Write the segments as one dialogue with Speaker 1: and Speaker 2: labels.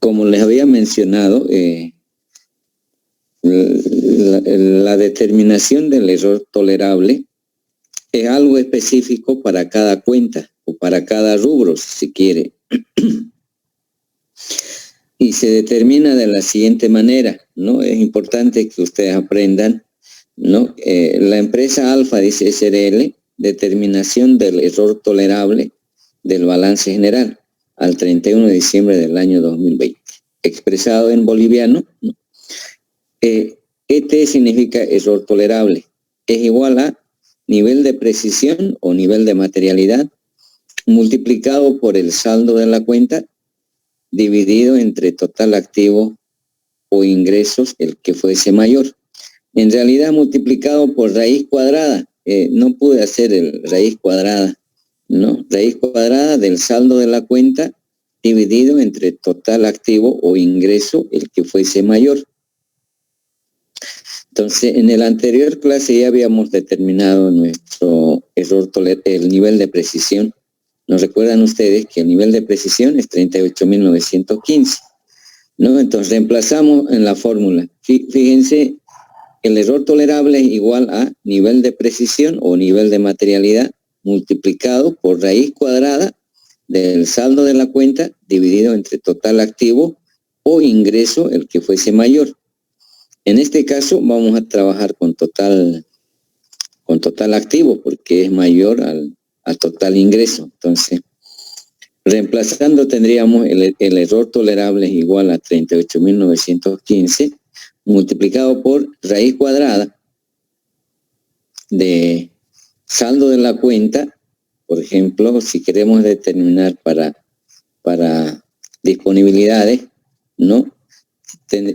Speaker 1: como les había mencionado, la determinación del error tolerable es algo específico para cada cuenta o para cada rubro, si se quiere. Y se determina de la siguiente manera, ¿no? Es importante que ustedes aprendan, ¿no? La empresa Alfa, dice SRL, determinación del error tolerable del balance general al 31 de diciembre del año 2020. Expresado en boliviano, ¿no? ET significa error tolerable. Es igual a nivel de precisión o nivel de materialidad multiplicado por el saldo de la cuenta dividido entre total activo o ingresos, el que fuese mayor. En realidad multiplicado por raíz cuadrada. No pude hacer el raíz cuadrada, ¿no? Raíz cuadrada del saldo de la cuenta dividido entre total activo o ingreso, el que fuese mayor. Entonces, en la anterior clase ya habíamos determinado nuestro error el nivel de precisión. ¿Nos recuerdan ustedes que el nivel de precisión es 38.915? ¿No? Entonces reemplazamos en la fórmula. Fíjense, el error tolerable es igual a nivel de precisión o nivel de materialidad multiplicado por raíz cuadrada del saldo de la cuenta dividido entre total activo o ingreso, el que fuese mayor. En este caso vamos a trabajar con total activo porque es mayor al total ingreso. Entonces, reemplazando tendríamos el error tolerable es igual a 38.915 multiplicado por raíz cuadrada de saldo de la cuenta. Por ejemplo, si queremos determinar para disponibilidades, ¿no?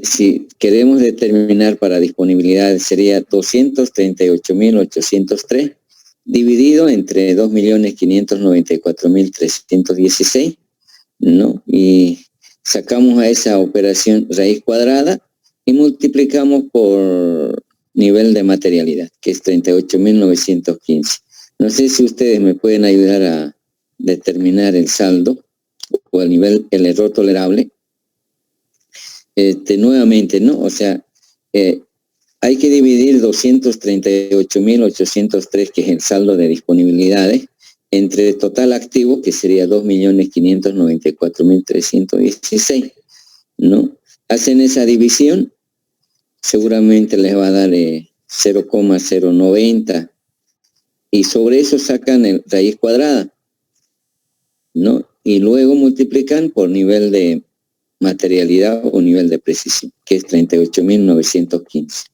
Speaker 1: Si queremos determinar para disponibilidades sería 238.803 dividido entre 2.594.316, ¿no? Y sacamos a esa operación raíz cuadrada y multiplicamos por nivel de materialidad, que es 38.915. No sé si ustedes me pueden ayudar a determinar el saldo o el error tolerable. Nuevamente, ¿no? O sea, hay que dividir 238.803, que es el saldo de disponibilidades, entre total activo, que sería 2.594.316, ¿no? Hacen esa división, seguramente les va a dar 0,090, y sobre eso sacan el raíz cuadrada, ¿no? Y luego multiplican por nivel de materialidad o nivel de precisión, que es 38.915.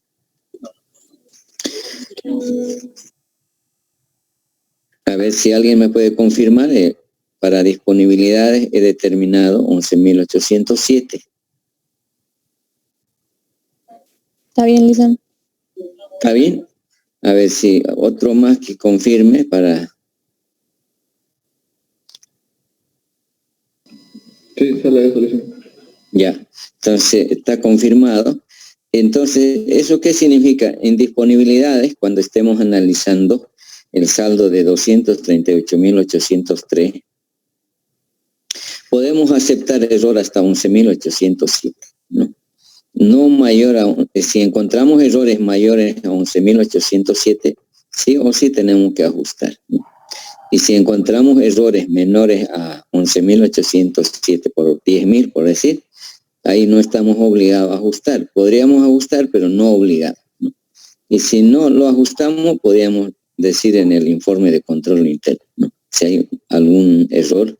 Speaker 1: A ver si alguien me puede confirmar. Para disponibilidades he determinado 11.807.
Speaker 2: Está bien, Lisa.
Speaker 1: ¿Está bien? A ver si otro más que confirme para...
Speaker 3: Sí, sale eso, Lisa.
Speaker 1: Ya, entonces está confirmado. Entonces, ¿eso qué significa? En disponibilidades, cuando estemos analizando el saldo de 238.803, podemos aceptar error hasta 11.807, ¿no? No mayor a, si encontramos errores mayores a 11.807, sí o sí tenemos que ajustar, ¿no? Y si encontramos errores menores a 11.807 por 10.000, por decir, ahí no estamos obligados a ajustar. Podríamos ajustar, pero no obligados, ¿no? Y si no lo ajustamos, podríamos decir en el informe de control interno, ¿no? Si hay algún error,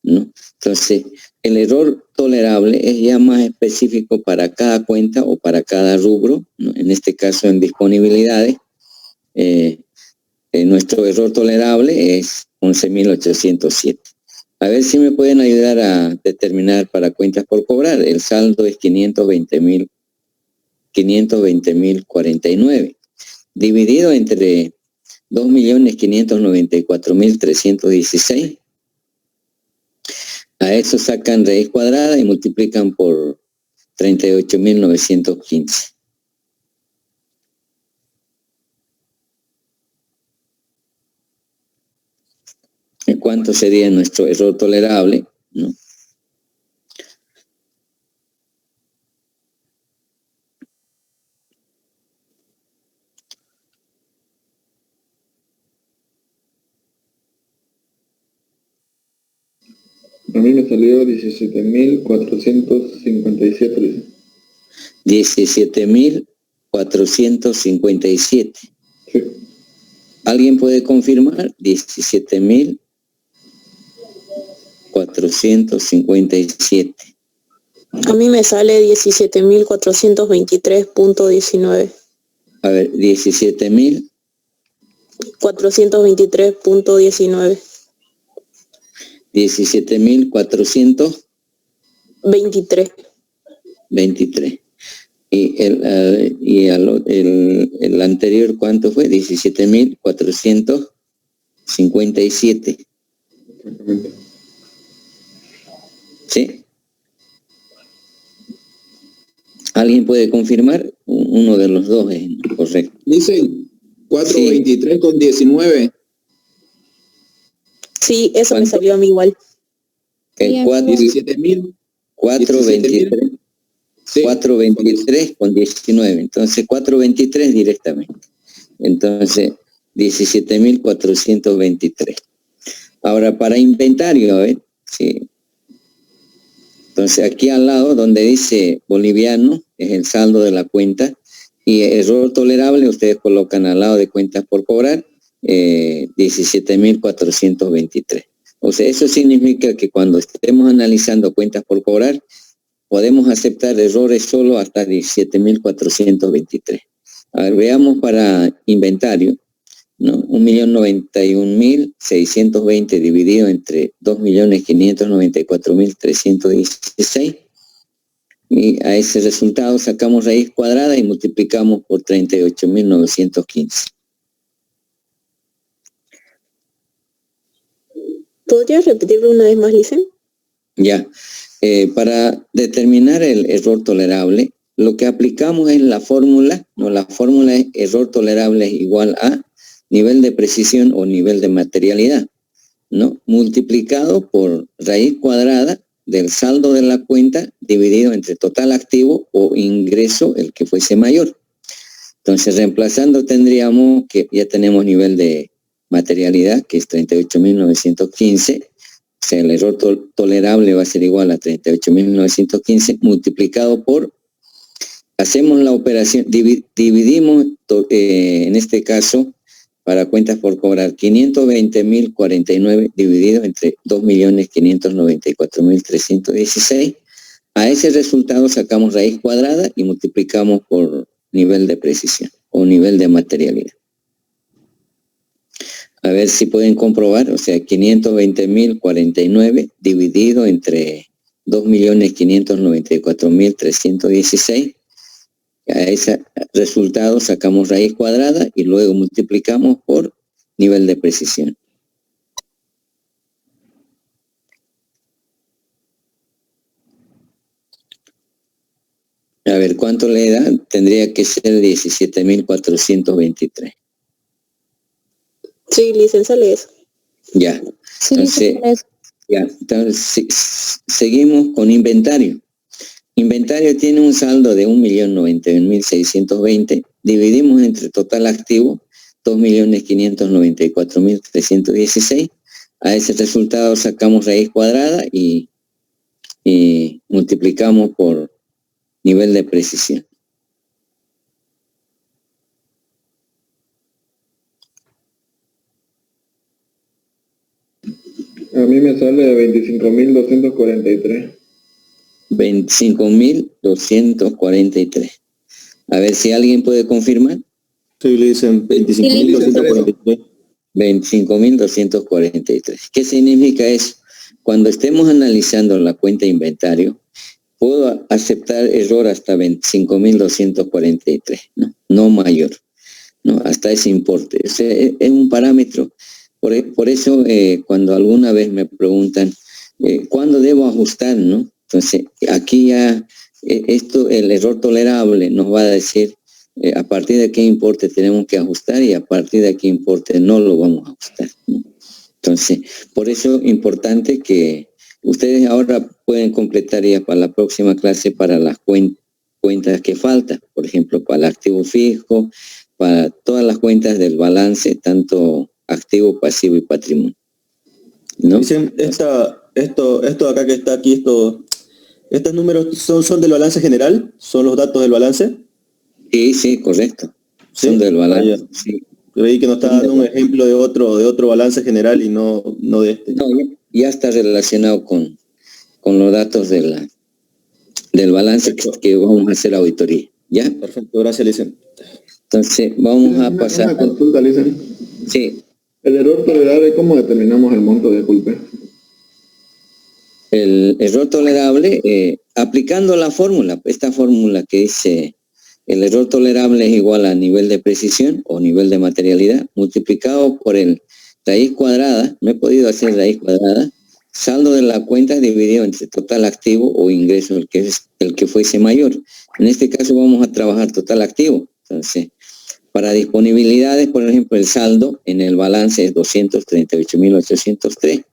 Speaker 1: ¿no? Entonces, el error tolerable es ya más específico para cada cuenta o para cada rubro, ¿no? En este caso, en disponibilidades, nuestro error tolerable es 11.807. A ver si me pueden ayudar a determinar para cuentas por cobrar. El saldo es 520.049, dividido entre 2.594.316. A eso sacan raíz cuadrada y multiplican por 38.915. ¿Cuánto sería nuestro error tolerable, ¿no?
Speaker 3: A mí me salió 17.457, Luis.
Speaker 1: 17.457.
Speaker 3: Sí.
Speaker 1: ¿Alguien puede confirmar? 17.457.
Speaker 4: A mí me sale 17.423.19.
Speaker 1: A ver, 17.000.
Speaker 4: 423.19.
Speaker 1: 17.423.
Speaker 4: 23.
Speaker 1: Y el anterior, ¿cuánto fue? 17.457.
Speaker 3: Exactamente.
Speaker 1: ¿Sí? ¿Alguien puede confirmar? Uno de los dos es correcto.
Speaker 5: Dicen 423 con 19.
Speaker 4: Sí, eso me
Speaker 1: ¿Cuánto?
Speaker 4: salió a mí igual.
Speaker 1: El
Speaker 2: Sí,
Speaker 5: 17.000.
Speaker 1: 423.
Speaker 5: Sí.
Speaker 1: 423 con 19. Entonces, 423 directamente. Entonces, 17.423. Ahora, para inventario, a ver, sí. Entonces, aquí al lado, donde dice boliviano, es el saldo de la cuenta. Y error tolerable, ustedes colocan al lado de cuentas por cobrar, 17.423. O sea, eso significa que cuando estemos analizando cuentas por cobrar, podemos aceptar errores solo hasta 17.423. A ver, veamos para inventario, ¿no? 1.091.620 dividido entre 2.594.316. Y a ese resultado sacamos raíz cuadrada y multiplicamos por 38.915.
Speaker 4: ¿Podrías repetirlo una vez más, Licen?
Speaker 1: Ya. Para determinar el error tolerable, lo que aplicamos es la fórmula, ¿no? La fórmula es error tolerable es igual a nivel de precisión o nivel de materialidad, ¿no? Multiplicado por raíz cuadrada del saldo de la cuenta dividido entre total activo o ingreso, el que fuese mayor. Entonces, reemplazando tendríamos que ya tenemos nivel de materialidad, que es 38.915. O sea, el error tolerable va a ser igual a 38.915 multiplicado por, hacemos la operación, dividimos, en este caso, para cuentas por cobrar, 520.049 dividido entre 2.594.316. A ese resultado sacamos raíz cuadrada y multiplicamos por nivel de precisión o nivel de materialidad. A ver si pueden comprobar, o sea, 520.049 dividido entre 2.594.316. A ese resultado sacamos raíz cuadrada y luego multiplicamos por nivel de precisión. A ver, ¿cuánto le da? Tendría que ser 17.423.
Speaker 4: Sí, Licen, sale eso.
Speaker 1: Ya.
Speaker 2: Sí,
Speaker 1: Entonces, seguimos con inventario. Inventario tiene un saldo de 1.091.620. Dividimos entre total activo 2.594.316. A ese resultado sacamos raíz cuadrada y multiplicamos por nivel de precisión.
Speaker 3: A mí me sale 25.243.
Speaker 1: 25.243. A ver si alguien puede confirmar.
Speaker 5: Sí, le dicen 25.243.
Speaker 1: 25.243. ¿Qué significa eso? Cuando estemos analizando la cuenta de inventario, puedo aceptar error hasta 25.243, ¿no? No mayor, ¿no? Hasta ese importe. Ese es un parámetro. Por eso, cuando alguna vez me preguntan, ¿cuándo debo ajustar, no? Entonces, aquí ya, el error tolerable nos va a decir a partir de qué importe tenemos que ajustar y a partir de qué importe no lo vamos a ajustar, ¿no? Entonces, por eso es importante que ustedes ahora pueden completar ya para la próxima clase para las cuentas que faltan, por ejemplo, para el activo fijo, para todas las cuentas del balance, tanto activo, pasivo y patrimonio, ¿no?
Speaker 5: Dicen, esta esto acá que está aquí, estos números son del balance general, son los datos del balance.
Speaker 1: Sí, correcto.
Speaker 5: ¿Sí?
Speaker 1: Son del balance. Sí.
Speaker 5: Creí que nos está dando un ejemplo de otro balance general y no de este.
Speaker 1: No, ya está relacionado con los datos del balance que vamos a hacer auditoría. ¿Ya?
Speaker 5: Perfecto, gracias, Licen.
Speaker 1: Entonces, vamos a pasar.
Speaker 3: Una consulta, Licen.
Speaker 1: Sí.
Speaker 3: El error tolerable, ¿cómo determinamos el monto de culpa?
Speaker 1: El error tolerable, aplicando la fórmula, esta fórmula que dice el error tolerable es igual a nivel de precisión o nivel de materialidad multiplicado por el raíz cuadrada, no he podido hacer raíz cuadrada, saldo de la cuenta dividido entre total activo o ingreso, el que fuese mayor. En este caso vamos a trabajar total activo. Entonces, para disponibilidades, por ejemplo, el saldo en el balance es 238.803.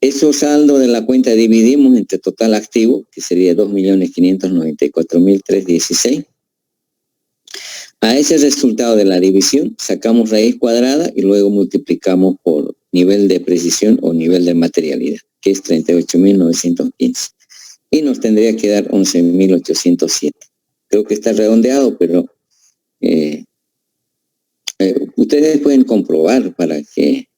Speaker 1: Ese saldo de la cuenta dividimos entre total activo, que sería 2.594.316. A ese resultado de la división sacamos raíz cuadrada y luego multiplicamos por nivel de precisión o nivel de materialidad, que es 38.915. Y nos tendría que dar 11.807. Creo que está redondeado, pero ustedes pueden comprobar para que...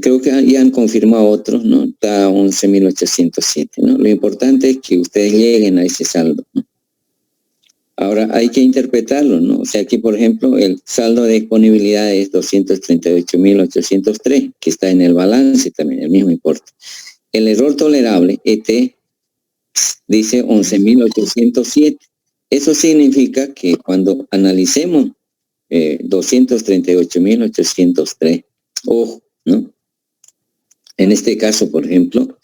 Speaker 1: creo que ya han confirmado otros, ¿no? Está 11.807, ¿no? Lo importante es que ustedes lleguen a ese saldo, ¿no? Ahora hay que interpretarlo, ¿no? O sea, aquí, por ejemplo, el saldo de disponibilidad es 238.803, que está en el balance también, el mismo importe. El error tolerable, ET, dice 11.807. Eso significa que cuando analicemos 238.803, ojo, ¿no? En este caso, por ejemplo,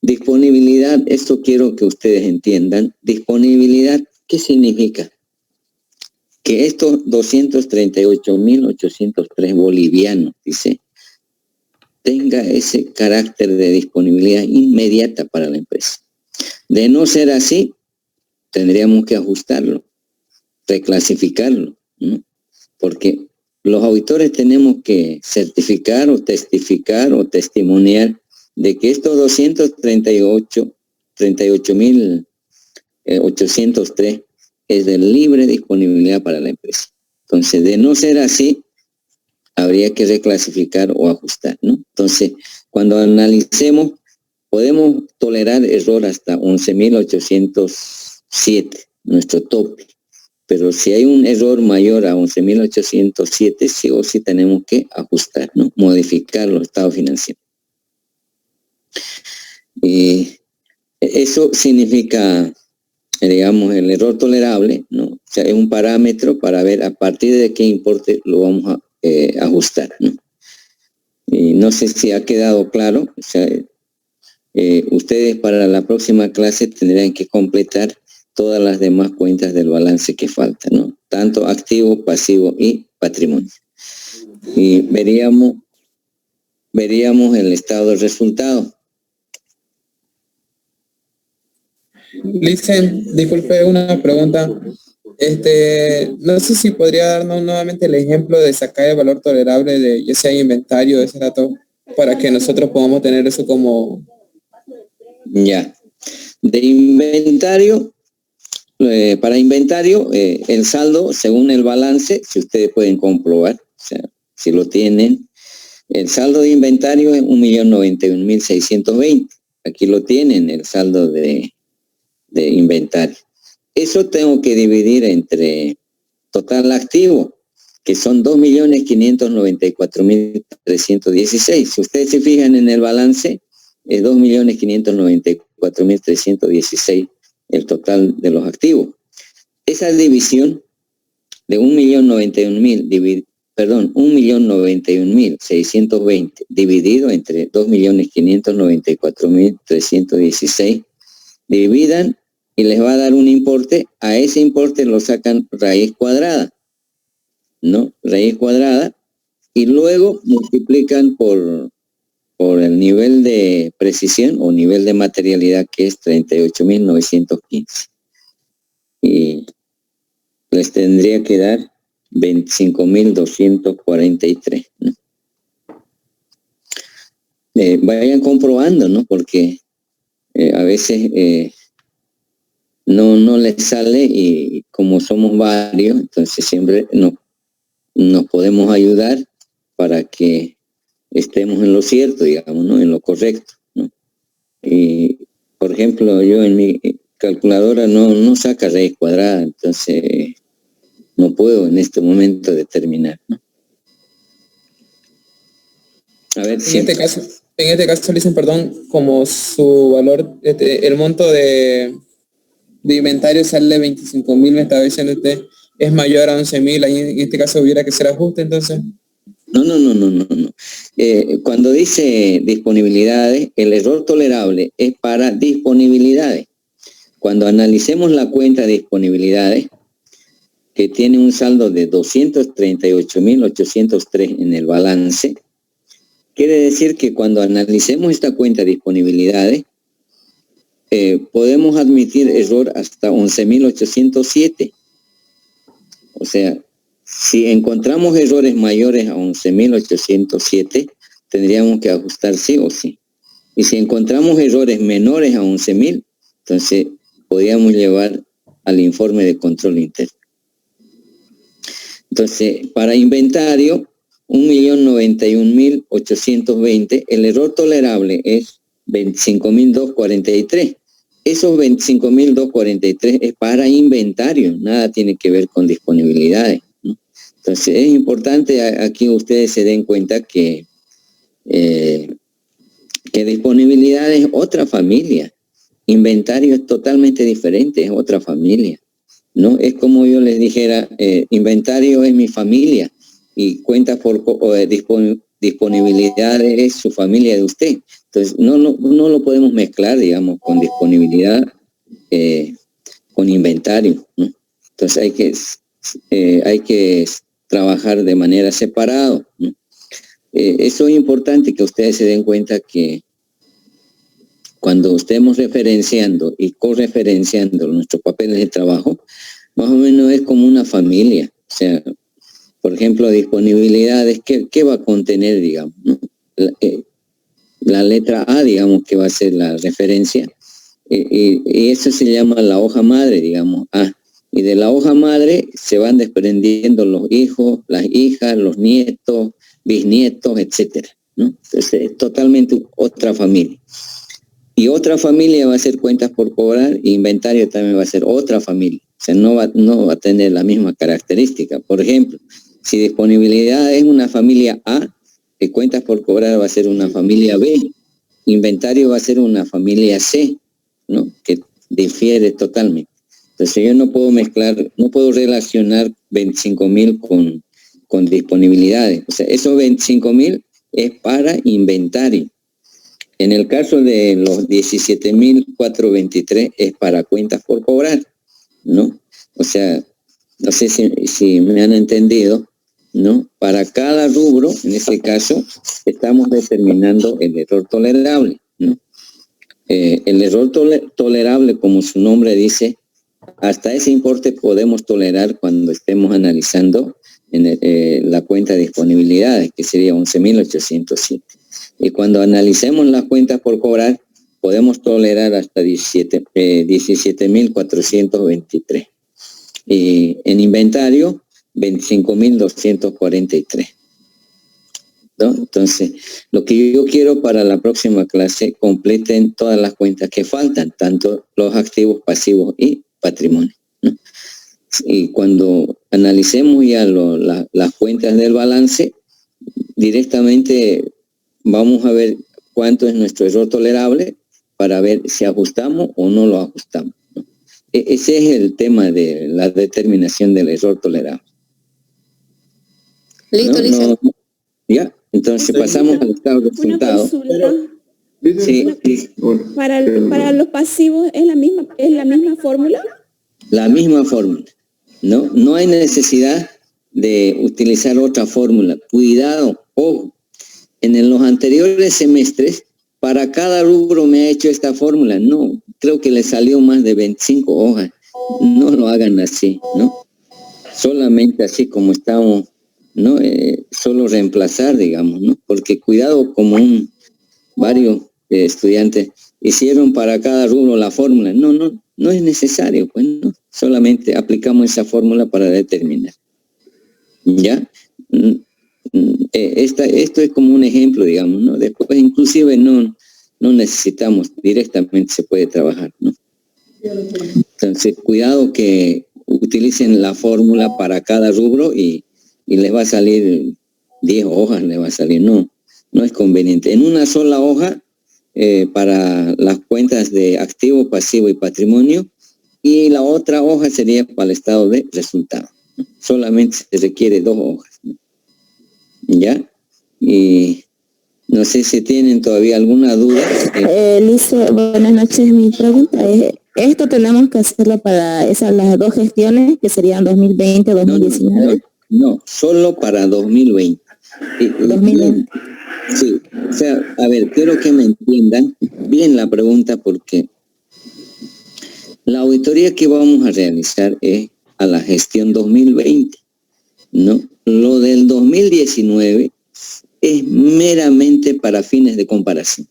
Speaker 1: disponibilidad, esto quiero que ustedes entiendan. Disponibilidad, ¿qué significa? Que estos 238.803 bolivianos, dice, tenga ese carácter de disponibilidad inmediata para la empresa. De no ser así, tendríamos que ajustarlo, reclasificarlo, ¿no? Porque los auditores tenemos que certificar o testificar o testimoniar de que estos 238.803 es de libre disponibilidad para la empresa. Entonces, de no ser así, habría que reclasificar o ajustar, ¿no? Entonces, cuando analicemos, podemos tolerar error hasta 11.807, nuestro tope. Pero si hay un error mayor a 11.807, sí o sí tenemos que ajustar, ¿no? Modificar los estados financieros. Y eso significa, digamos, el error tolerable, ¿no? O sea, es un parámetro para ver a partir de qué importe lo vamos a ajustar, ¿no? Y no sé si ha quedado claro. O sea, ustedes para la próxima clase tendrán que completar todas las demás cuentas del balance que faltan, ¿no? Tanto activo, pasivo y patrimonio. Y veríamos el estado del resultado.
Speaker 6: Licen, disculpe una pregunta. No sé si podría darnos nuevamente el ejemplo de sacar el valor tolerable de ya sea inventario de ese dato para que nosotros podamos tener eso como...
Speaker 1: Ya. De inventario, para inventario, el saldo según el balance, si ustedes pueden comprobar, o sea, si lo tienen, el saldo de inventario es 1.091.620. Aquí lo tienen, el saldo de inventario. Eso tengo que dividir entre total activo, que son 2.594.316. Si ustedes se fijan en el balance, es 2.594.316 el total de los activos. Esa división de 1.091.620 dividido entre 2.594.316, dividan y les va a dar un importe. A ese importe lo sacan raíz cuadrada, ¿no? Raíz cuadrada, y luego multiplican por el nivel de precisión o nivel de materialidad, que es 38.915. Y les tendría que dar 25.243, ¿no? Vayan comprobando, ¿no? Porque a veces no les sale, y como somos varios, entonces siempre nos podemos ayudar para que estemos en lo cierto, digamos, ¿no? En lo correcto, ¿no? Y, por ejemplo, yo en mi calculadora no saca raíz cuadrada, entonces no puedo en este momento determinar, ¿no? A ver,
Speaker 6: En este caso, dicen, perdón, como su valor, el monto de inventario sale 25.000, me estaba diciendo usted, es mayor a 11.000, ahí en este caso hubiera que hacer ajuste, entonces.
Speaker 1: No. Cuando dice disponibilidades, el error tolerable es para disponibilidades. Cuando analicemos la cuenta de disponibilidades, que tiene un saldo de 238.803 en el balance, quiere decir que cuando analicemos esta cuenta de disponibilidades, podemos admitir error hasta 11.807. O sea, si encontramos errores mayores a 11.807, tendríamos que ajustar sí o sí. Y si encontramos errores menores a 11.000, entonces podríamos llevar al informe de control interno. Entonces, para inventario, 1.091.820, el error tolerable es 25.243. Esos 25.243 es para inventario, nada tiene que ver con disponibilidades, ¿no? Entonces, es importante aquí ustedes se den cuenta que disponibilidad es otra familia, inventario es totalmente diferente, es otra familia, ¿no? Es como yo les dijera, inventario es mi familia y cuenta por disponibilidad es su familia de usted. Entonces, no lo podemos mezclar, digamos, con disponibilidad, con inventario, ¿no? Entonces, hay que trabajar de manera separada, ¿no? Eso es importante que ustedes se den cuenta que cuando estemos referenciando y correferenciando nuestros papeles de trabajo, más o menos es como una familia. O sea, por ejemplo, disponibilidades, ¿qué va a contener, digamos, ¿no? La letra A, digamos, que va a ser la referencia, y eso se llama la hoja madre, digamos, A. Y de la hoja madre se van desprendiendo los hijos, las hijas, los nietos, bisnietos, etcétera, ¿no? Entonces, es totalmente otra familia. Y otra familia va a ser cuentas por cobrar, y inventario también va a ser otra familia. O sea, no va a tener la misma característica. Por ejemplo, si disponibilidad es una familia A, cuentas por cobrar va a ser una familia B, inventario va a ser una familia C, ¿no? Que difiere totalmente. Entonces yo no puedo mezclar, no puedo relacionar 25.000 con disponibilidades. O sea, esos 25.000 es para inventario. En el caso de los 17.423 es para cuentas por cobrar, ¿no? O sea, no sé si me han entendido, ¿no? Para cada rubro, en este caso, estamos determinando el error tolerable, ¿no? El error tolerable, como su nombre dice, hasta ese importe podemos tolerar cuando estemos analizando la cuenta de disponibilidades, que sería 11.807. Y cuando analicemos las cuentas por cobrar, podemos tolerar hasta 17.423. Y en inventario, 25.243. ¿No? Entonces, lo que yo quiero para la próxima clase, completen todas las cuentas que faltan, tanto los activos, pasivos y patrimonio, ¿no? Y cuando analicemos ya las cuentas del balance, directamente vamos a ver cuánto es nuestro error tolerable para ver si ajustamos o no lo ajustamos, ¿no? Ese es el tema de la determinación del error tolerable.
Speaker 2: Listo,
Speaker 1: ¿No? ¿Ya? Entonces pasamos al estado de resultado. Sí.
Speaker 7: Para los pasivos es la misma fórmula.
Speaker 1: La misma fórmula. No hay necesidad de utilizar otra fórmula. Cuidado, ojo. En los anteriores semestres, para cada rubro me ha hecho esta fórmula. No, creo que le salió más de 25 hojas. No lo hagan así, ¿no? solamente así como estamos, ¿no? Solo reemplazar, digamos, ¿no? Porque cuidado, como varios estudiantes hicieron para cada rubro la fórmula. No es necesario, pues, ¿no? Solamente aplicamos esa fórmula para determinar. ¿Ya? Esto es como un ejemplo, digamos, ¿no? Después, inclusive, no necesitamos, directamente se puede trabajar, ¿no? Entonces, cuidado que utilicen la fórmula para cada rubro y les va a salir 10 hojas, les va a salir. No es conveniente. En una sola hoja, para las cuentas de activo, pasivo y patrimonio, y la otra hoja sería para el estado de resultado. Solamente se requiere 2 hojas, ¿no? ¿Ya? Y no sé si tienen todavía alguna duda.
Speaker 8: Lisa, buenas noches. Mi pregunta es, ¿esto tenemos que hacerlo para las 2 gestiones que serían 2020 2019?
Speaker 1: No, solo para 2020.
Speaker 8: 2020.
Speaker 1: Sí, o sea, a ver, quiero que me entiendan bien la pregunta, porque la auditoría que vamos a realizar es a la gestión 2020, ¿no? Lo del 2019 es meramente para fines de comparación.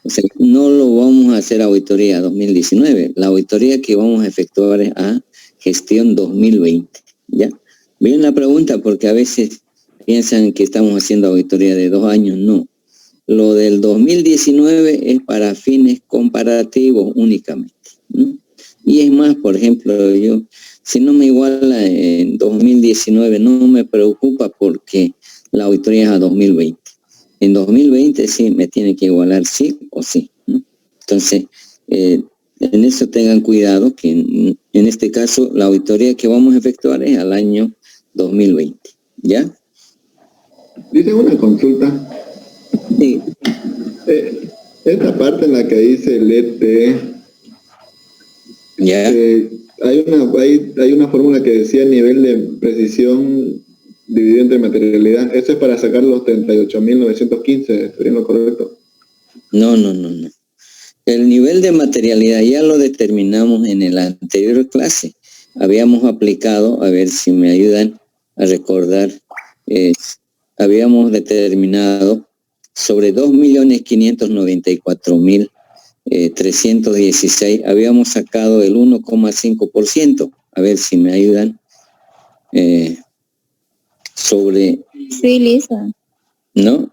Speaker 1: O sea, no lo vamos a hacer auditoría 2019. La auditoría que vamos a efectuar es a gestión 2020, ¿ya? Bien la pregunta, porque a veces piensan que estamos haciendo auditoría de 2 años. No. Lo del 2019 es para fines comparativos únicamente, ¿no? Y es más, por ejemplo, yo, si no me iguala en 2019, no me preocupa, porque la auditoría es a 2020. En 2020 sí me tiene que igualar sí o sí, ¿no? Entonces, en eso tengan cuidado, que en este caso la auditoría que vamos a efectuar es al año 2020, ¿ya?
Speaker 3: Dice una consulta.
Speaker 1: Sí.
Speaker 3: Esta parte en la que dice el ET,
Speaker 1: ¿ya?
Speaker 3: Hay una fórmula que decía nivel de precisión dividido entre materialidad. ¿Eso es para sacar los 38.915? ¿Estoy en lo correcto?
Speaker 1: No. El nivel de materialidad ya lo determinamos en la anterior clase. Habíamos aplicado, a ver si me ayudan a recordar, habíamos determinado sobre 2.594.316, habíamos sacado el 1,5%. A ver si me ayudan. Sobre...
Speaker 2: Sí, Lisa.
Speaker 1: ¿No?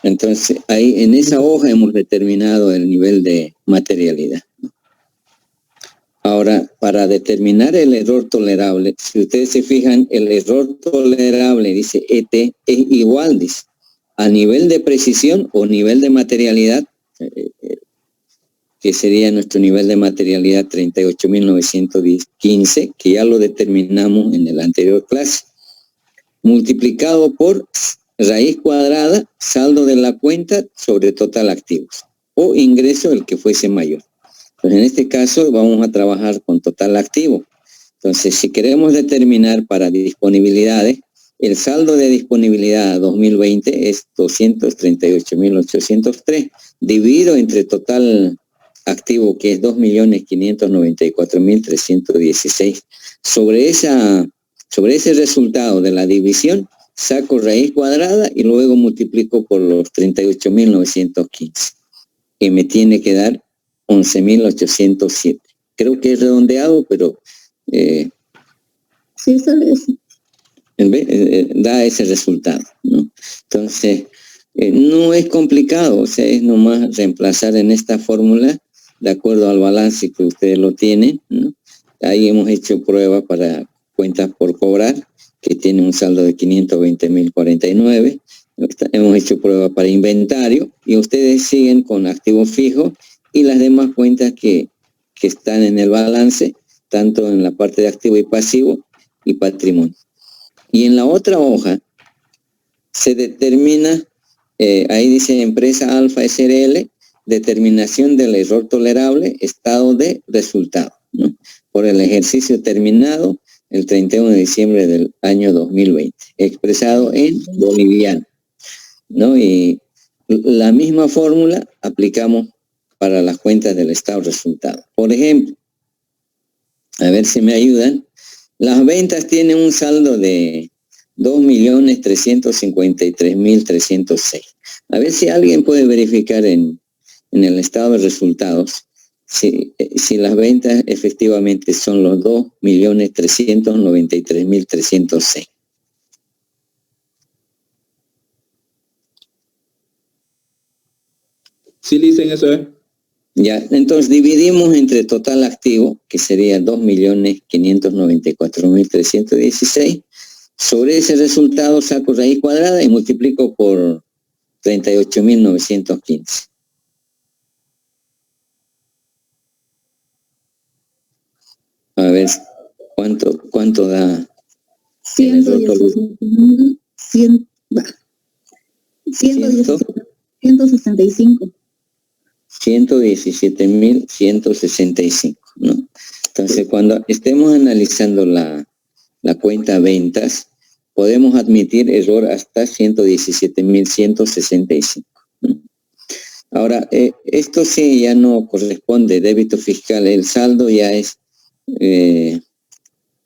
Speaker 1: Entonces, ahí en esa hoja hemos determinado el nivel de materialidad. Ahora, para determinar el error tolerable, si ustedes se fijan, el error tolerable, dice ET, es igual, dice, a nivel de precisión o nivel de materialidad, que sería nuestro nivel de materialidad 38.915, que ya lo determinamos en la anterior clase, multiplicado por raíz cuadrada, saldo de la cuenta sobre total activos, o ingreso el que fuese mayor. Pues en este caso vamos a trabajar con total activo. Entonces, si queremos determinar para disponibilidades, el saldo de disponibilidad 2020 es 238.803, dividido entre total activo, que es 2.594.316. Sobre ese resultado de la división, saco raíz cuadrada y luego multiplico por los 38.915, que me tiene que dar 11.807. Creo que es redondeado, pero
Speaker 4: Sí, sale eso.
Speaker 1: da ese resultado, ¿no? Entonces, no es complicado, o sea, es nomás reemplazar en esta fórmula de acuerdo al balance que ustedes lo tienen, ¿no? Ahí hemos hecho pruebas para cuentas por cobrar, que tiene un saldo de 520.049. Hemos hecho pruebas para inventario, y ustedes siguen con activos fijos y las demás cuentas que están en el balance, tanto en la parte de activo y pasivo y patrimonio. Y en la otra hoja se determina, ahí dice empresa Alfa SRL, determinación del error tolerable, estado de resultado, ¿no? Por el ejercicio terminado el 31 de diciembre del año 2020, expresado en boliviano, ¿no? Y la misma fórmula aplicamos para las cuentas del estado resultado. Por ejemplo, a ver si me ayudan, Las ventas tienen un saldo de 2.353.306. A ver si alguien puede verificar en el estado de resultados si las ventas efectivamente son los 2.393.306.
Speaker 3: Sí, dicen eso, ¿eh?
Speaker 1: Ya, entonces dividimos entre total activo, que sería 2.594.316. Sobre ese resultado saco raíz cuadrada y multiplico por 38.915. A ver, ¿cuánto da?
Speaker 8: 165.
Speaker 1: 117.165, ¿no? Entonces, cuando estemos analizando la cuenta ventas, podemos admitir error hasta 117.165, ¿no? Ahora, esto sí ya no corresponde, débito fiscal, el saldo ya es,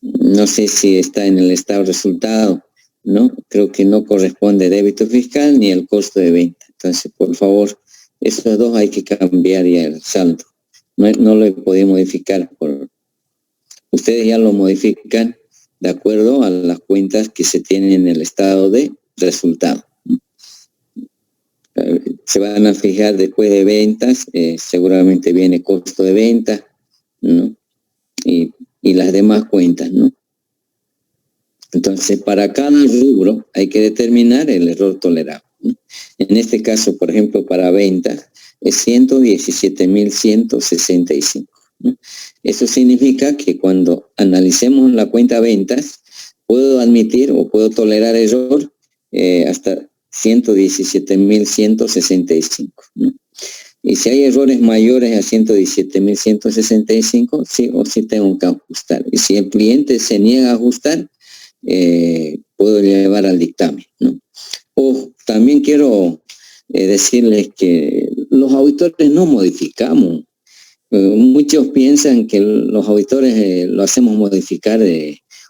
Speaker 1: no sé si está en el estado resultado, ¿no? Creo que no corresponde débito fiscal ni el costo de venta. Entonces, por favor, esos dos hay que cambiar ya el saldo. No lo he podido modificar. Ustedes ya lo modifican de acuerdo a las cuentas que se tienen en el estado de resultado. Se van a fijar después de ventas, seguramente viene costo de venta, ¿no? Y las demás cuentas, ¿no? Entonces, para cada rubro hay que determinar el error tolerable, ¿no? En este caso, por ejemplo, para ventas es 117.165, ¿no? Eso significa que cuando analicemos la cuenta ventas, puedo admitir o puedo tolerar error hasta 117.165, ¿no? Y si hay errores mayores a 117.165, sí o sí tengo que ajustar. Y si el cliente se niega a ajustar, puedo llevar al dictamen, ¿no? O también quiero decirles que los auditores no modificamos. Muchos piensan que los auditores lo hacemos modificar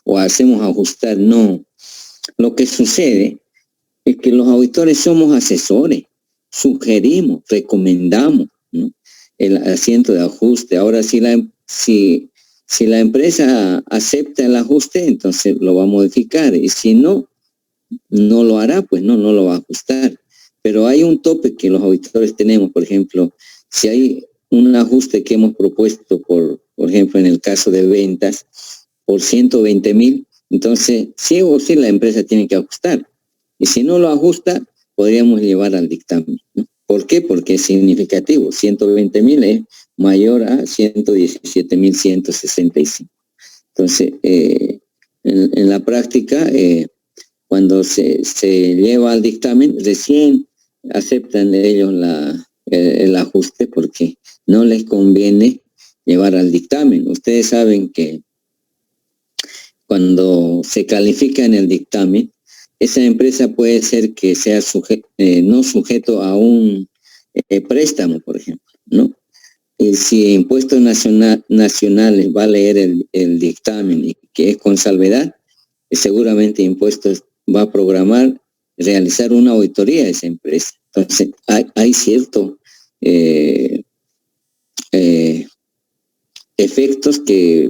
Speaker 1: o hacemos ajustar. No. Lo que sucede es que los auditores somos asesores, sugerimos, recomendamos, ¿no?, el asiento de ajuste. Ahora, si la empresa acepta el ajuste, entonces lo va a modificar, y si no lo hará, pues no lo va a ajustar. Pero hay un tope que los auditores tenemos. Por ejemplo, si hay un ajuste que hemos propuesto, por ejemplo, en el caso de ventas, por 120.000, entonces sí o sí la empresa tiene que ajustar. Y si no lo ajusta, podríamos llevar al dictamen, ¿no? ¿Por qué? Porque es significativo. 120.000 es mayor a 117.165. Entonces, en la práctica, cuando se lleva al dictamen, recién aceptan ellos el ajuste, porque no les conviene llevar al dictamen. Ustedes saben que cuando se califica en el dictamen, esa empresa puede ser que sea no sujeto a un préstamo, por ejemplo, ¿no? Y si Impuestos Nacionales va a leer el dictamen y que es con salvedad, seguramente Impuestos va a programar realizar una auditoría a esa empresa. Entonces, hay ciertos efectos que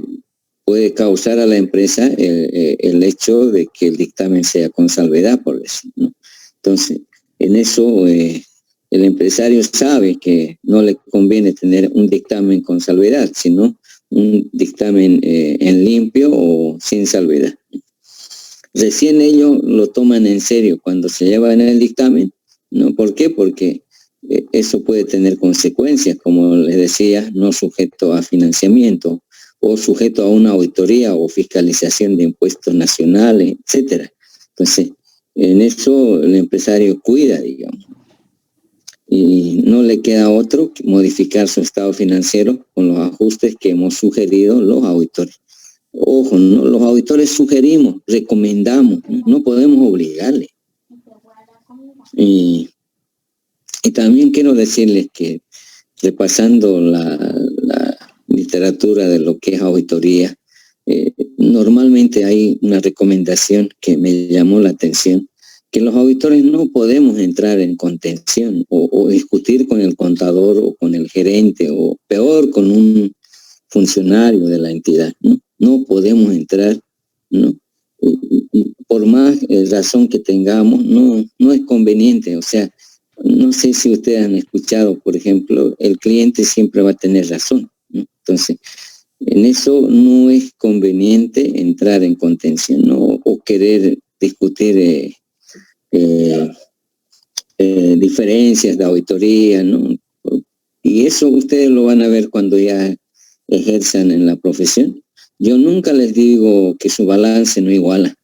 Speaker 1: puede causar a la empresa el hecho de que el dictamen sea con salvedad, por decir, ¿no? Entonces, en eso el empresario sabe que no le conviene tener un dictamen con salvedad, sino un dictamen en limpio o sin salvedad. Recién ellos lo toman en serio cuando se llevan el dictamen, ¿no? ¿Por qué? Porque eso puede tener consecuencias, como les decía, no sujeto a financiamiento, o sujeto a una auditoría o fiscalización de impuestos nacionales, etcétera. Entonces, en eso el empresario cuida, digamos, y no le queda otro que modificar su estado financiero con los ajustes que hemos sugerido los auditores. Ojo, ¿no? Los auditores sugerimos, recomendamos, no podemos obligarle. Y también quiero decirles que, repasando la literatura de lo que es auditoría, normalmente hay una recomendación que me llamó la atención, que los auditores no podemos entrar en contención o discutir con el contador o con el gerente o peor con un funcionario de la entidad, ¿no? No podemos entrar, ¿no? Y por más razón que tengamos, no es conveniente. O sea, no sé si ustedes han escuchado, por ejemplo, el cliente siempre va a tener razón, ¿no? Entonces, en eso no es conveniente entrar en contención, ¿no? O querer discutir diferencias de auditoría, ¿no? Y eso ustedes lo van a ver cuando ya ejerzan en la profesión. Yo nunca les digo que su balance no iguala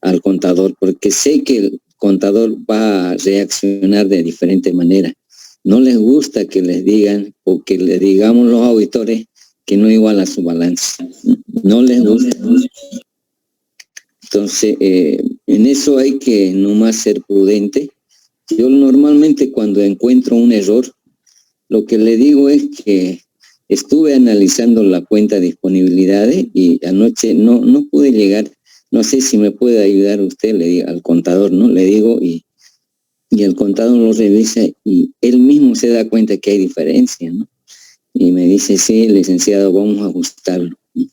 Speaker 1: al contador, porque sé que el contador va a reaccionar de diferente manera. No les gusta que les digan o que le digamos los auditores que no iguala su balance. No les gusta. Entonces, en eso hay que nomás ser prudente. Yo normalmente cuando encuentro un error, lo que le digo es que estuve analizando la cuenta de disponibilidades y anoche no pude llegar. No sé si me puede ayudar usted, le digo al contador, ¿no? Le digo y el contador lo revisa y él mismo se da cuenta que hay diferencia, ¿no? Y me dice, sí, licenciado, vamos a ajustarlo. O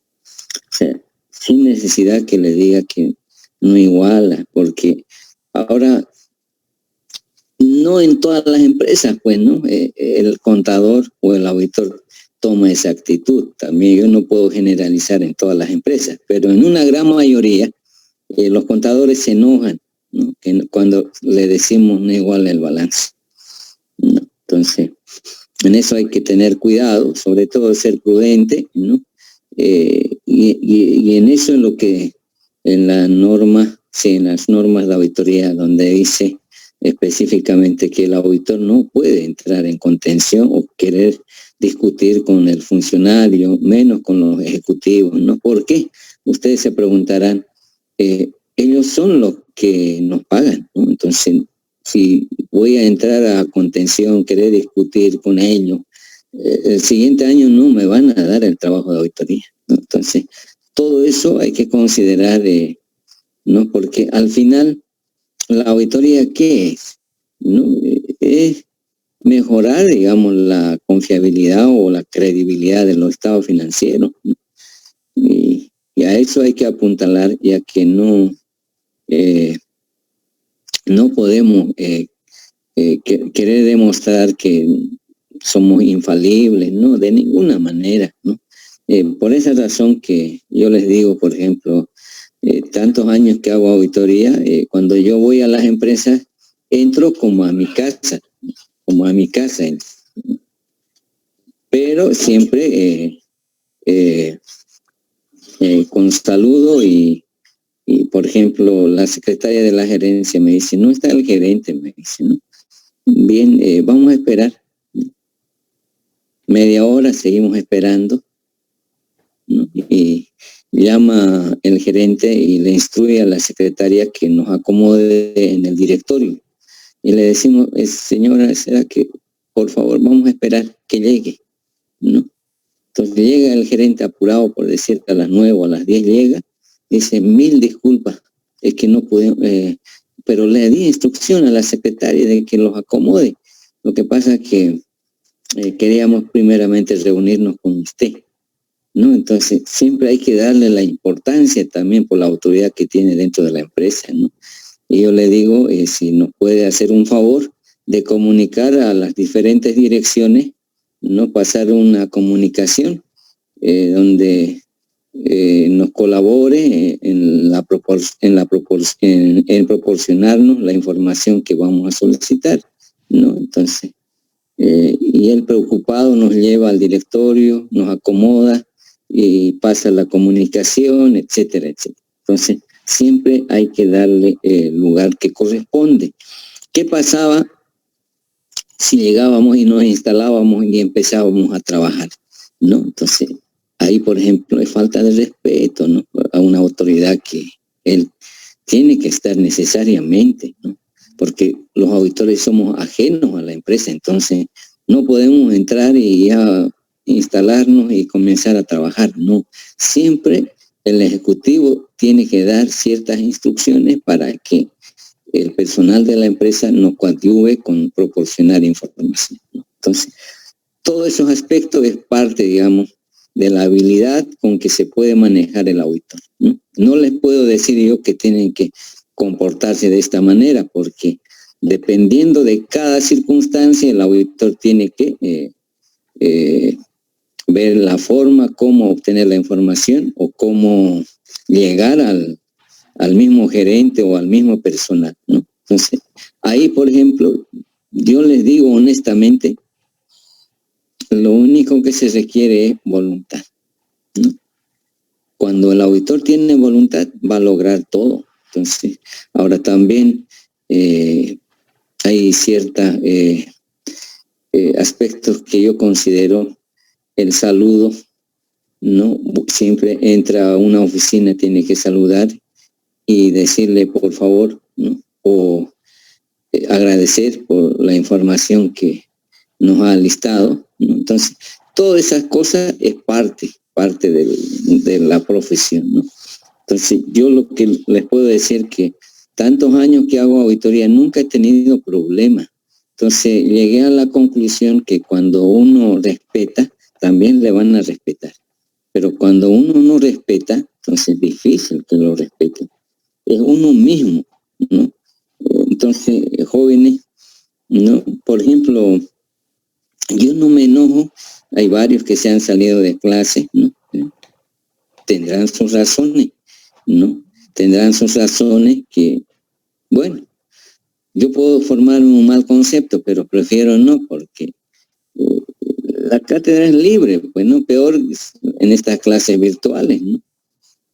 Speaker 1: sea, sin necesidad que le diga que no iguala, porque ahora no en todas las empresas, pues, ¿no? El contador o el auditor toma esa actitud. También yo no puedo generalizar en todas las empresas, pero en una gran mayoría los contadores se enojan, ¿no? Cuando le decimos no iguala el balance, ¿no? Entonces, en eso hay que tener cuidado, sobre todo ser prudente, ¿no? Y en eso es lo que en la norma, sí, en las normas de auditoría, donde dice específicamente que el auditor no puede entrar en contención o querer discutir con el funcionario, menos con los ejecutivos, ¿no? ¿Por qué? Ustedes se preguntarán, ellos son los que nos pagan, ¿no? Entonces, si voy a entrar a contención, querer discutir con ellos, el siguiente año no me van a dar el trabajo de auditoría, ¿no? Entonces, todo eso hay que considerar, ¿no? Porque al final, la auditoría, ¿qué es? ¿No? Es mejorar, digamos, la confiabilidad o la credibilidad de los estados financieros, ¿no? Y a eso hay que apuntalar, ya que no podemos querer demostrar que somos infalibles, no, de ninguna manera, ¿no? Por esa razón que yo les digo, por ejemplo, tantos años que hago auditoría, cuando yo voy a las empresas, entro como a mi casa, pero siempre con saludo y por ejemplo, la secretaria de la gerencia me dice, no está el gerente, me dice, ¿no? Bien, vamos a esperar. Media hora seguimos esperando, ¿no? Y llama el gerente y le instruye a la secretaria que nos acomode en el directorio. Y le decimos, señora, ¿será que por favor vamos a esperar que llegue? ¿No? Entonces llega el gerente apurado, por decirte a las 9 o a las 10 llega, dice, 1000 disculpas, es que no podemos, pero le di instrucción a la secretaria de que los acomode. Lo que pasa es que queríamos primeramente reunirnos con usted, ¿no? Entonces siempre hay que darle la importancia también por la autoridad que tiene dentro de la empresa, ¿no? Y yo le digo, si nos puede hacer un favor de comunicar a las diferentes direcciones, no pasar una comunicación donde nos colabore en proporcionarnos la información que vamos a solicitar, ¿no? Entonces, y él preocupado nos lleva al directorio, nos acomoda y pasa la comunicación, etcétera, etcétera. Entonces, siempre hay que darle el lugar que corresponde. ¿Qué pasaba si llegábamos y nos instalábamos y empezábamos a trabajar, ¿no? Entonces, ahí, por ejemplo, es falta de respeto, ¿no? A una autoridad que él tiene que estar necesariamente, ¿no? Porque los auditores somos ajenos a la empresa, entonces no podemos entrar y ya instalarnos y comenzar a trabajar, no. Siempre el ejecutivo tiene que dar ciertas instrucciones para que el personal de la empresa no coadyuve con proporcionar información, ¿no? Entonces, todos esos aspectos es parte, digamos, de la habilidad con que se puede manejar el auditor, ¿no? No les puedo decir yo que tienen que comportarse de esta manera, porque dependiendo de cada circunstancia, el auditor tiene que ver la forma, cómo obtener la información o cómo llegar al mismo gerente o al mismo personal, ¿no? Entonces, ahí, por ejemplo, yo les digo honestamente, lo único que se requiere es voluntad, ¿no? Cuando el auditor tiene voluntad, va a lograr todo. Entonces, ahora también hay ciertos aspectos que yo considero el saludo, ¿no? Siempre entra a una oficina, tiene que saludar y decirle por favor, ¿no? O agradecer por la información que nos ha listado, ¿no? Entonces, todas esas cosas es parte de la profesión, ¿no? Entonces, yo lo que les puedo decir que tantos años que hago auditoría, nunca he tenido problema. Entonces, llegué a la conclusión que cuando uno respeta, también le van a respetar. Pero cuando uno no respeta, entonces es difícil que lo respeten. Es uno mismo, ¿no? Entonces, jóvenes, ¿no? Por ejemplo, yo no me enojo, hay varios que se han salido de clase, ¿no? Tendrán sus razones, ¿no? Tendrán sus razones que, bueno, yo puedo formarme un mal concepto, pero prefiero no, porque la cátedra es libre, pues no, peor en estas clases virtuales, ¿no?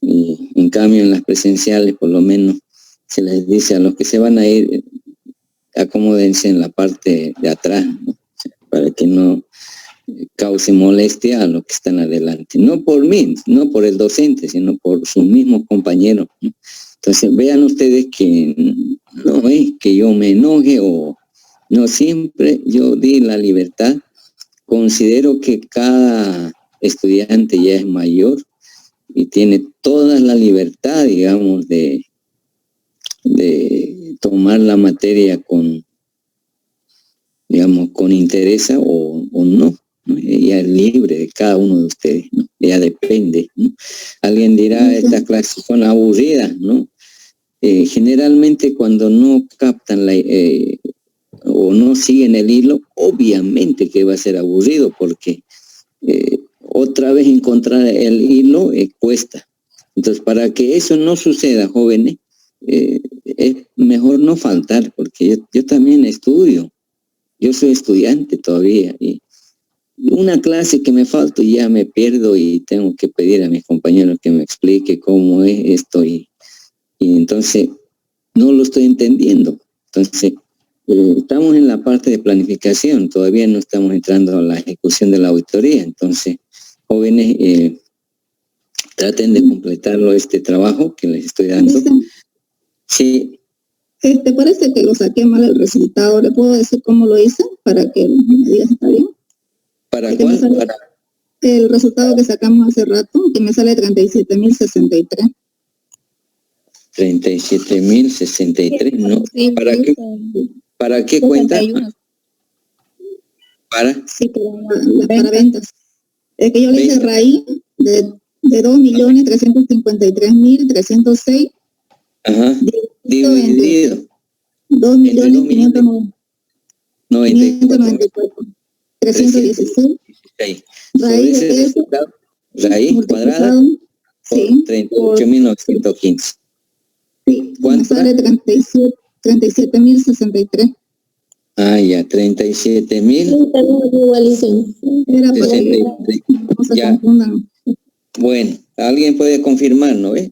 Speaker 1: Y en cambio en las presenciales por lo menos se les dice a los que se van a ir, acomódense en la parte de atrás, ¿no? Para que no cause molestia a los que están adelante. No por mí, no por el docente, sino por sus mismos compañeros, ¿no? Entonces vean ustedes que no es que yo me enoje o no, siempre yo di la libertad. Considero que cada estudiante ya es mayor y tiene toda la libertad, digamos, de tomar la materia con, digamos, con interés o no, ¿no? Ella es libre de cada uno de ustedes, ¿no? Ya depende, ¿no? Alguien dirá, estas clases son aburridas, ¿no? Generalmente cuando no captan o no siguen el hilo, obviamente que va a ser aburrido, porque otra vez encontrar el hilo cuesta. Entonces, para que eso no suceda, jóvenes, es mejor no faltar, porque yo también estudio. Yo soy estudiante todavía y una clase que me falto ya me pierdo y tengo que pedir a mis compañeros que me explique cómo es esto y entonces no lo estoy entendiendo. Entonces, estamos en la parte de planificación, todavía no estamos entrando a la ejecución de la auditoría. Entonces, jóvenes, traten de completarlo este trabajo que les estoy dando.
Speaker 9: Dicen,
Speaker 1: sí.
Speaker 9: Parece que lo saqué mal el resultado. ¿Le puedo decir cómo lo hice para que me digas está bien?
Speaker 1: ¿Para cuál? Para
Speaker 9: el resultado que sacamos hace rato, que me sale 37.063.
Speaker 1: 37.063, ¿no?
Speaker 2: Sí,
Speaker 1: ¿Para qué cuenta? ¿Para?
Speaker 9: Sí, para ventas. Es que yo le hice raíz de 2.353.306.
Speaker 1: Ajá. Dividido.
Speaker 9: 2.594. 316. Raíz de eso.
Speaker 1: Raíz cuadrada.
Speaker 9: Sí.
Speaker 1: 38.915.
Speaker 9: Sí, me sale 37.063.
Speaker 1: Ah, ya, 37.000.
Speaker 9: Era para que no se confundan.
Speaker 1: Bueno, alguien puede confirmar, ¿no ve?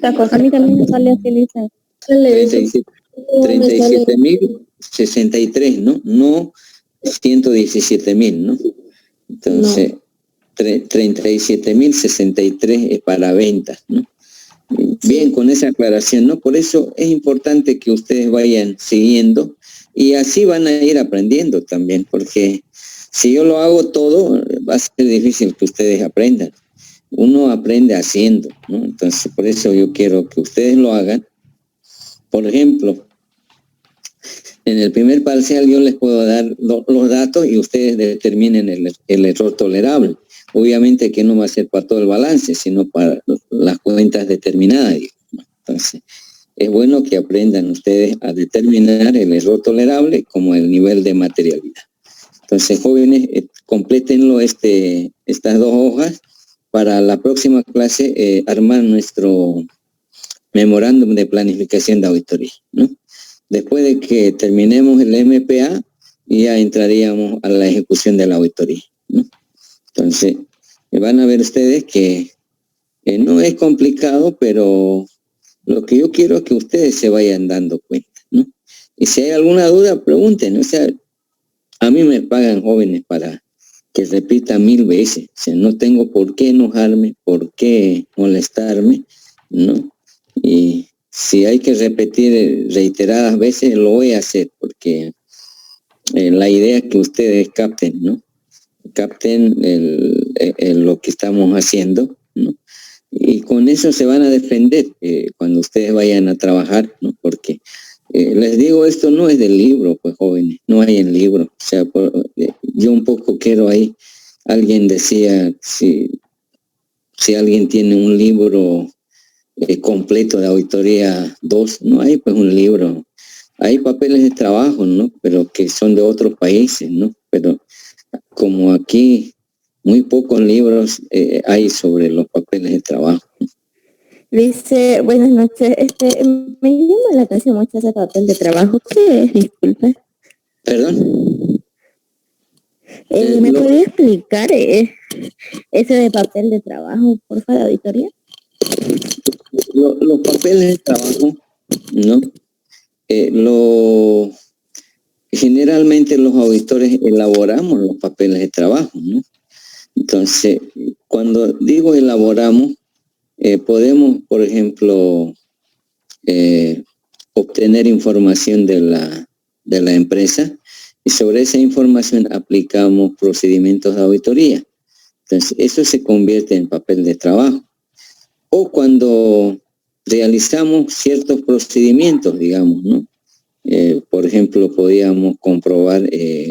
Speaker 2: A mí también me sale así, Lisa.
Speaker 1: 37.063, ¿no? No 117.000, ¿no? Entonces, 37.063 es para ventas, ¿no? Bien, con esa aclaración, ¿no? Por eso es importante que ustedes vayan siguiendo y así van a ir aprendiendo también, porque si yo lo hago todo, va a ser difícil que ustedes aprendan. uno aprende haciendo, ¿no? Entonces, por eso yo quiero que ustedes lo hagan. Por ejemplo, en el primer parcial yo les puedo dar los datos y ustedes determinen el error tolerable. Obviamente que no va a ser para todo el balance, sino para las cuentas determinadas. Entonces, es bueno que aprendan ustedes a determinar el error tolerable como el nivel de materialidad. Entonces, jóvenes, complétenlo estas 2 hojas para la próxima clase, armar nuestro memorándum de planificación de auditoría, ¿no? Después de que terminemos el MPA, ya entraríamos a la ejecución de la auditoría, ¿no? Entonces, van a ver ustedes que no es complicado, pero lo que yo quiero es que ustedes se vayan dando cuenta, ¿no? Y si hay alguna duda, pregunten. O sea, a mí me pagan jóvenes para que repita 1000 veces. O sea, no tengo por qué enojarme, por qué molestarme, ¿no? Y si hay que repetir reiteradas veces, lo voy a hacer, porque la idea es que ustedes capten, ¿no? Capten lo que estamos haciendo, ¿no? Y con eso se van a defender cuando ustedes vayan a trabajar, ¿no? Porque les digo, esto no es del libro, pues jóvenes, no hay en libro. O sea, yo un poco quiero ahí, alguien decía, si alguien tiene un libro completo de auditoría 2, no hay pues un libro. Hay papeles de trabajo, ¿no? Pero que son de otros países, ¿no? Pero como aquí muy pocos libros hay sobre los papeles de trabajo.
Speaker 8: Dice, buenas noches, me llama la atención mucho ese papel de trabajo. ¿Qué es? Disculpe.
Speaker 1: ¿Perdón?
Speaker 8: ¿Me podría explicar ese de papel de trabajo, por favor, de auditoría?
Speaker 1: Los papeles de trabajo, ¿no? Generalmente los auditores elaboramos los papeles de trabajo, ¿no? Entonces, cuando digo elaboramos, podemos, por ejemplo, obtener información de la empresa y sobre esa información aplicamos procedimientos de auditoría. Entonces, eso se convierte en papel de trabajo. O cuando realizamos ciertos procedimientos, digamos, ¿no? Por ejemplo, podíamos comprobar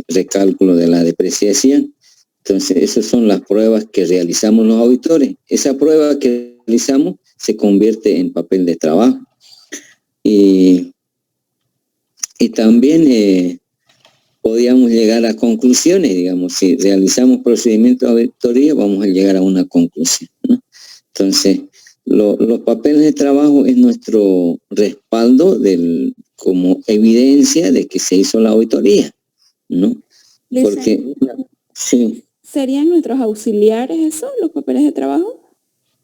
Speaker 1: recálculo de la depreciación. Entonces, esas son las pruebas que realizamos los auditores. Esa prueba que realizamos se convierte en papel de trabajo. Y también podíamos llegar a conclusiones, digamos, si realizamos procedimientos de auditoría, vamos a llegar a una conclusión, ¿no? Entonces, los papeles de trabajo es nuestro respaldo como evidencia de que se hizo la auditoría, ¿no? Porque, sí.
Speaker 7: ¿Serían nuestros auxiliares eso, los papeles de trabajo?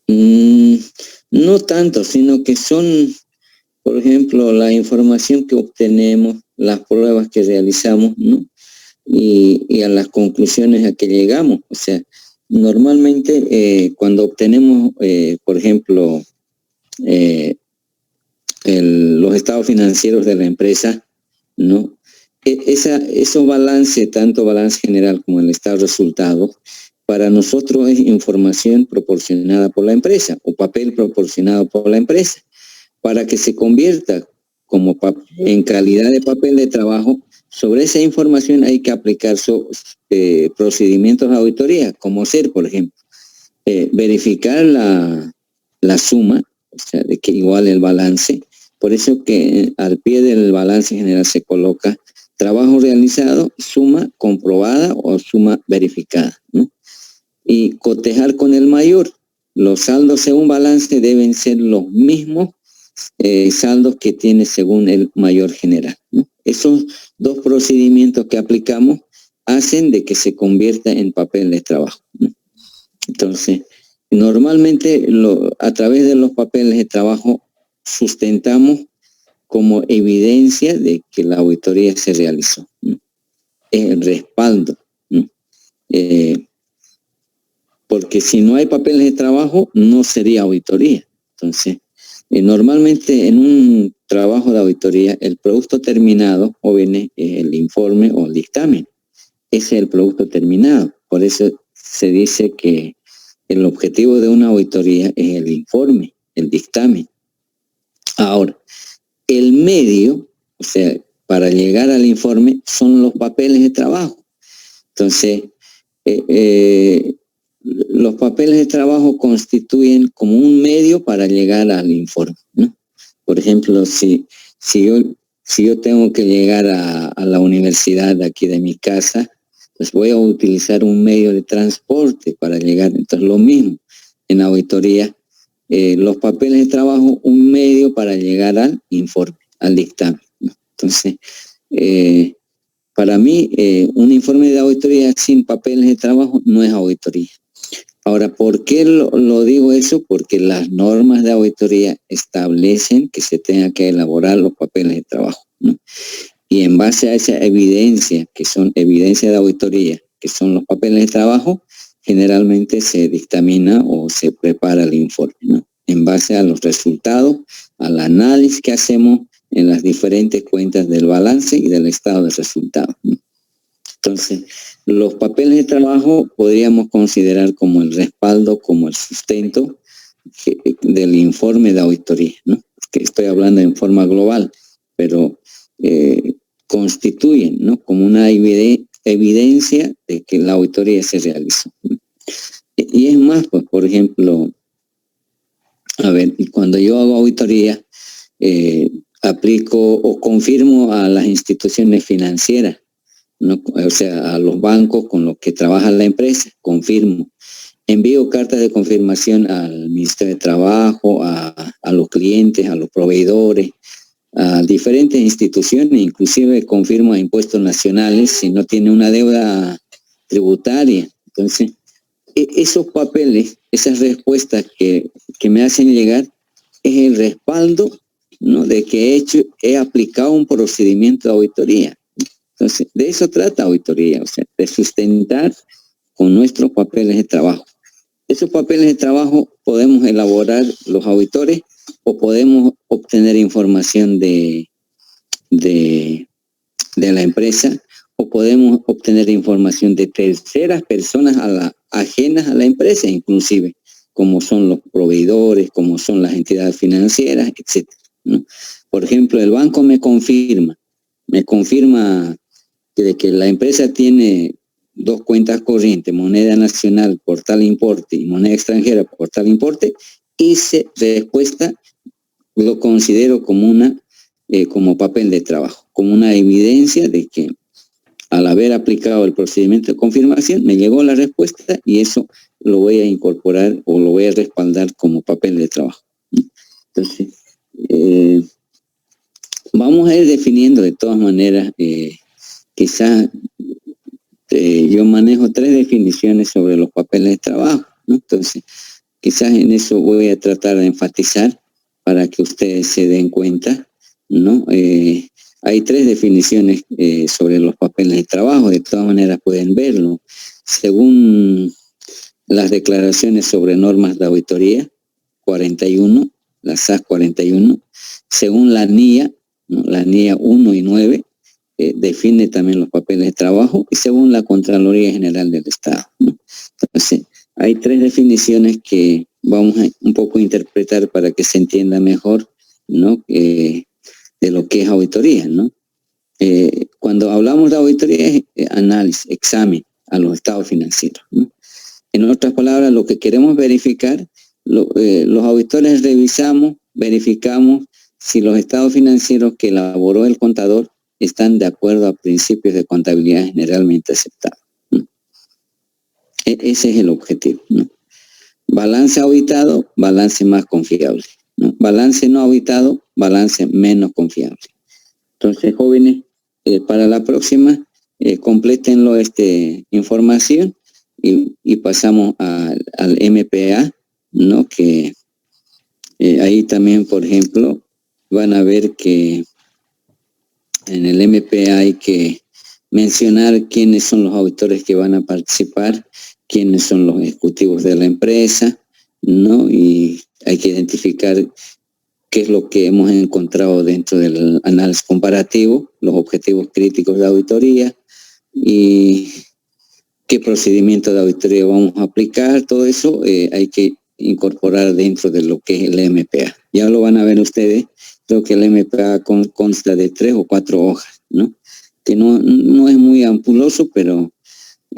Speaker 1: No tanto, sino que son, por ejemplo, la información que obtenemos, las pruebas que realizamos, ¿no? Y a las conclusiones a que llegamos. O sea, normalmente cuando obtenemos, por ejemplo, los estados financieros de la empresa, ¿no? Esos balances, tanto balance general como el estado de resultados, para nosotros es información proporcionada por la empresa o papel proporcionado por la empresa. Para que se convierta como en calidad de papel de trabajo, sobre esa información hay que aplicar procedimientos de auditoría, como ser, por ejemplo, verificar la suma, o sea, de que iguale el balance. Por eso que al pie del balance general se coloca trabajo realizado, suma comprobada o suma verificada, ¿no? Y cotejar con el mayor. Los saldos según balance deben ser los mismos saldos que tiene según el mayor general, ¿no? Esos 2 procedimientos que aplicamos hacen de que se convierta en papel de trabajo, ¿no? Entonces, normalmente a través de los papeles de trabajo sustentamos como evidencia de que la auditoría se realizó, ¿no? El respaldo, ¿no? Porque si no hay papeles de trabajo, no sería auditoría. Entonces, normalmente en un trabajo de auditoría, el producto terminado, o viene el informe o el dictamen, ese es el producto terminado. Por eso se dice que el objetivo de una auditoría es el informe, el dictamen. Ahora, el medio, o sea, para llegar al informe son los papeles de trabajo. Entonces, los papeles de trabajo constituyen como un medio para llegar al informe, ¿no? Por ejemplo, si yo tengo que llegar a la universidad de aquí de mi casa, pues voy a utilizar un medio de transporte para llegar. Entonces, lo mismo en auditoría, los papeles de trabajo, un medio para llegar al informe, al dictamen, ¿no? Entonces, para mí, un informe de auditoría sin papeles de trabajo no es auditoría. Ahora, ¿por qué lo digo eso? Porque las normas de auditoría establecen que se tenga que elaborar los papeles de trabajo, ¿no? Y en base a esa evidencia, que son evidencia de auditoría, que son los papeles de trabajo, generalmente se dictamina o se prepara el informe, ¿no? En base a los resultados, al análisis que hacemos en las diferentes cuentas del balance y del estado de resultados, ¿no? Entonces, los papeles de trabajo podríamos considerar como el respaldo, como el sustento del informe de auditoría, ¿no? Que estoy hablando en forma global, pero constituyen, ¿no?, como una evidencia de que la auditoría se realizó, ¿no? Y es más, pues, por ejemplo, a ver, cuando yo hago auditoría, aplico o confirmo a las instituciones financieras, ¿no? O sea, a los bancos con los que trabaja la empresa, confirmo. Envío cartas de confirmación al Ministerio de Trabajo, a los clientes, a los proveedores, a diferentes instituciones, inclusive confirmo a impuestos nacionales si no tiene una deuda tributaria. Entonces, esos papeles, esas respuestas que me hacen llegar, es el respaldo, ¿no?, de que he aplicado un procedimiento de auditoría. Entonces, de eso trata auditoría, o sea, de sustentar con nuestros papeles de trabajo. Esos papeles de trabajo podemos elaborar los auditores o podemos obtener información de la empresa, o podemos obtener información de terceras personas ajenas a la empresa, inclusive, como son los proveedores, como son las entidades financieras, etc., ¿no? Por ejemplo, el banco me confirma que la empresa tiene 2 cuentas corrientes, moneda nacional por tal importe y moneda extranjera por tal importe, y respuesta lo considero como como papel de trabajo, como una evidencia de que al haber aplicado el procedimiento de confirmación me llegó la respuesta, y eso lo voy a incorporar o lo voy a respaldar como papel de trabajo. Entonces, vamos a ir definiendo de todas maneras, quizás yo manejo 3 definiciones sobre los papeles de trabajo, ¿no? Entonces, quizás en eso voy a tratar de enfatizar para que ustedes se den cuenta, ¿no? Hay 3 definiciones sobre los papeles de trabajo, de todas maneras pueden verlo. Según las declaraciones sobre normas de auditoría 41, la SAS 41, según la NIA, ¿no?, la NIA 1 y 9, define también los papeles de trabajo, y según la Contraloría General del Estado, ¿no? Entonces, hay 3 definiciones que vamos a un poco interpretar para que se entienda mejor, ¿no?, de lo que es auditoría, ¿no? Cuando hablamos de auditoría es análisis, examen a los estados financieros, ¿no? En otras palabras, lo que queremos verificar, los auditores verificamos si los estados financieros que elaboró el contador están de acuerdo a principios de contabilidad generalmente aceptados, ¿no? Ese es el objetivo, ¿no? Balance auditado, balance más confiable, ¿no? Balance no auditado, balance menos confiable. Entonces, jóvenes, para la próxima, complétenlo información y pasamos al MPA, ¿no? Que ahí también, por ejemplo, van a ver que en el MPA hay que mencionar quiénes son los auditores que van a participar, quiénes son los ejecutivos de la empresa, ¿no? Y hay que identificar qué es lo que hemos encontrado dentro del análisis comparativo, los objetivos críticos de auditoría, y qué procedimiento de auditoría vamos a aplicar, todo eso hay que incorporar dentro de lo que es el MPA. Ya lo van a ver ustedes, creo que el MPA consta de 3 o 4 hojas, ¿no? Que no es muy ampuloso, pero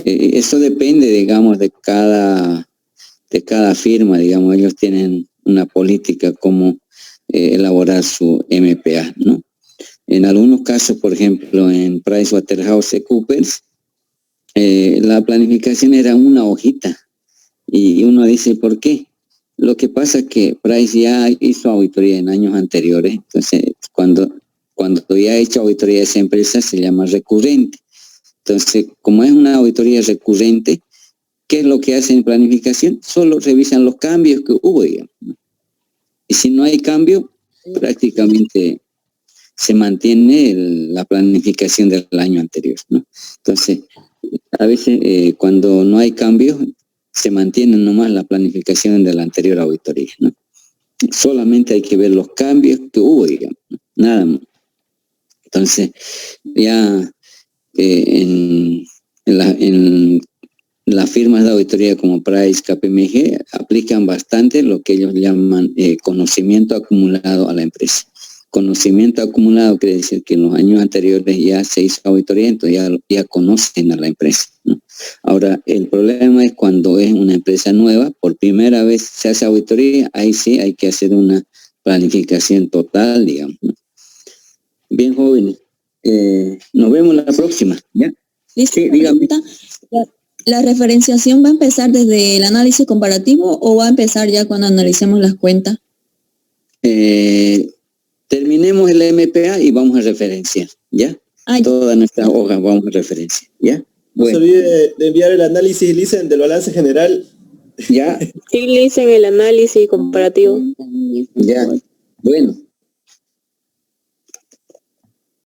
Speaker 1: eso depende, digamos, de cada firma, digamos, ellos tienen una política como elaborar su MPA, ¿no? En algunos casos, por ejemplo, en PricewaterhouseCoopers, la planificación era una hojita y uno dice, ¿por qué? Lo que pasa es que Price ya hizo auditoría en años anteriores, entonces cuando ya ha hecho auditoría de esa empresa se llama recurrente. Entonces, como es una auditoría recurrente, ¿qué es lo que hacen en planificación? Solo revisan los cambios que hubo, digamos, ¿no? Y si no hay cambio, prácticamente se mantiene la planificación del año anterior, ¿no? Entonces, a veces cuando no hay cambios, se mantiene nomás la planificación de la anterior auditoría, ¿no? Solamente hay que ver los cambios que hubo, digamos, ¿no? Nada más. Entonces, ya en las firmas de auditoría como Price, KPMG, aplican bastante lo que ellos llaman conocimiento acumulado a la empresa. Conocimiento acumulado quiere decir que en los años anteriores ya se hizo auditoría, entonces ya conocen a la empresa, ¿no? Ahora, el problema es cuando es una empresa nueva, por primera vez se hace auditoría, ahí sí hay que hacer una planificación total, digamos, ¿no? Bien, jóvenes, nos vemos la próxima, ¿ya?
Speaker 10: Listo,
Speaker 1: sí, dígame.
Speaker 10: ¿La referenciación va a empezar desde el análisis comparativo o va a empezar ya cuando analicemos las cuentas?
Speaker 1: Terminemos el MPA y vamos a referenciar, ¿ya? Todas nuestras hojas vamos a referenciar, ¿ya?
Speaker 5: No se olvide de enviar el análisis, Licen, del balance general.
Speaker 1: Ya.
Speaker 4: Sí, Licen, el análisis comparativo.
Speaker 1: Ya. Bueno.